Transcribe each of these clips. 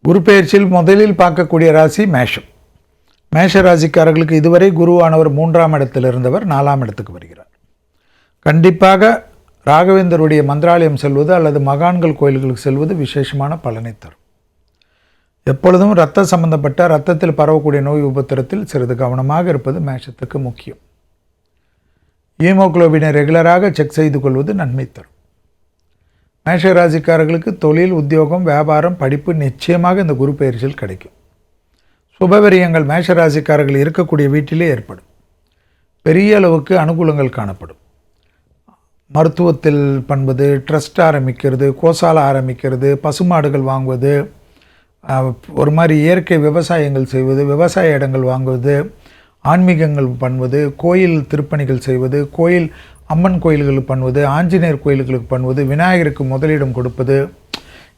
குரு பெயர்ச்சியில் முதலில் பார்க்கக்கூடிய ராசி மேஷம். மேஷ ராசிக்காரர்களுக்கு இதுவரை குருவானவர் 3ஆம் இடத்தில் இருந்தவர் 4ஆம் இடத்துக்கு வருகிறார். கண்டிப்பாக ராகவேந்தருடைய மந்திராலயம் செல்வது அல்லது மகான்கள் கோயில்களுக்கு செல்வது விசேஷமான பலனை தரும். எப்பொழுதும் இரத்த சம்பந்தப்பட்ட இரத்தத்தில் பரவக்கூடிய நோய் உபத்திரத்தில் சிறிது கவனமாக இருப்பது மேஷத்துக்கு முக்கியம். ஹீமோகுளோபினை ரெகுலராக செக் செய்து கொள்வது நன்மை தரும். மேஷ ராசிக்காரர்களுக்கு தொழில், உத்தியோகம், வியாபாரம், படிப்பு நிச்சயமாக இந்த குரு பெயர்ச்சியில் கிடைக்கும். சுபவிரயங்கள் மேஷ ராசிக்காரர்கள் இருக்கக்கூடிய வீட்டிலே ஏற்படும். பெரிய அளவுக்கு அனுகூலங்கள் காணப்படும். மருத்துவத்தில் பண்ணுவது, ட்ரஸ்ட் ஆரம்பிக்கிறது, கோசாலை ஆரம்பிக்கிறது, பசுமாடுகள் வாங்குவது, ஒரு மாதிரி இயற்கை விவசாயங்கள் செய்வது, விவசாய இடங்கள் வாங்குவது, ஆன்மீகங்கள் பண்ணுவது, கோயில் திருப்பணிகள் செய்வது, கோயில் அம்மன் கோயில்களுக்கு பண்ணுவது, ஆஞ்சநேயர் கோயில்களுக்கு பண்ணுவது, விநாயகருக்கு முதலிடம் கொடுப்பது,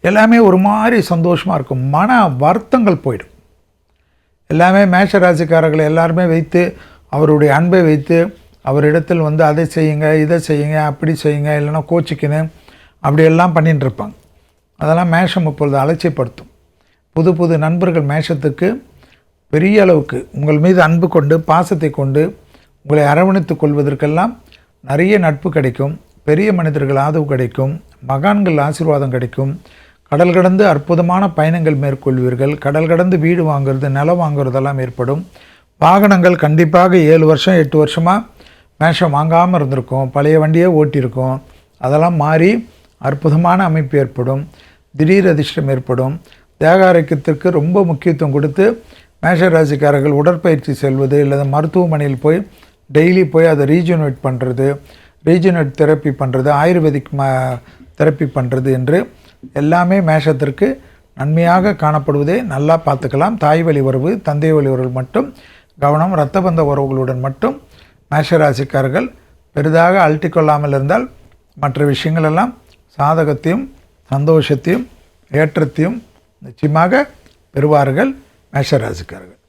எல்லாமே ஒரு மாதிரி சந்தோஷமாக இருக்கும். மன வருத்தங்கள் போயிடும். எல்லாமே மேஷ ராசிக்காரர்களை எல்லாருமே வைத்து அவருடைய அன்பை வைத்து அவரிடத்தில் அதை செய்யுங்க, இதை செய்யுங்க, அப்படி செய்யுங்க, இல்லைன்னா கோச்சிக்கணும், அப்படியெல்லாம் பண்ணிட்டு இருப்பாங்க. அதெல்லாம் மேஷம் இப்பொழுது அலட்சியப்படுத்தும். புது புது நண்பர்கள் மேஷத்துக்கு பெரிய அளவுக்கு உங்கள் மீது அன்பு கொண்டு பாசத்தை கொண்டு உங்களை அரவணைத்து கொள்வதற்கெல்லாம் நிறைய நட்பு கிடைக்கும். பெரிய மனிதர்கள் ஆதரவு கிடைக்கும். மகான்கள் ஆசீர்வாதம் கிடைக்கும். கடல் கடந்து அற்புதமான பயணங்கள் மேற்கொள்வீர்கள். கடல் கடந்து வீடு வாங்குறது, நிலம் வாங்குறதெல்லாம் ஏற்படும். வாகனங்கள் கண்டிப்பாக 7 வருஷம் 8 வருஷமாக மேஷம் வாங்காமல் இருந்திருக்கும். பழைய வண்டியே ஓட்டியிருக்கும். அதெல்லாம் மாறி அற்புதமான அமைப்பு ஏற்படும். திடீர் அதிர்ஷ்டம் ஏற்படும். தேக ஆரோக்கியத்திற்கு ரொம்ப முக்கியத்துவம் கொடுத்து மேஷ ராசிக்காரர்கள் உடற்பயிற்சி செல்வது, இல்லை மருத்துவமனையில் போய் டெய்லி போய் அதை ரீஜுனேட் பண்ணுறது, ரீஜுனேட் தெரப்பி பண்ணுறது, ஆயுர்வேதிக் தெரப்பி பண்ணுறது என்று எல்லாமே மேஷத்திற்கு நன்மையாக காணப்படுவதே நல்லா பார்த்துக்கலாம். தாய் வழி உறவு, தந்தை வழி உறவு மட்டும் கவனம். இரத்த பந்த உறவுகளுடன் மட்டும் மேஷராசிக்காரர்கள் பெரிதாக அழட்டிக்கொள்ளாமல் இருந்தால் மற்ற விஷயங்களெல்லாம் சாதகத்தையும் சந்தோஷத்தையும் ஏற்றத்தையும் நிச்சயமாக பெறுவார்கள் மேஷராசிக்காரர்கள்.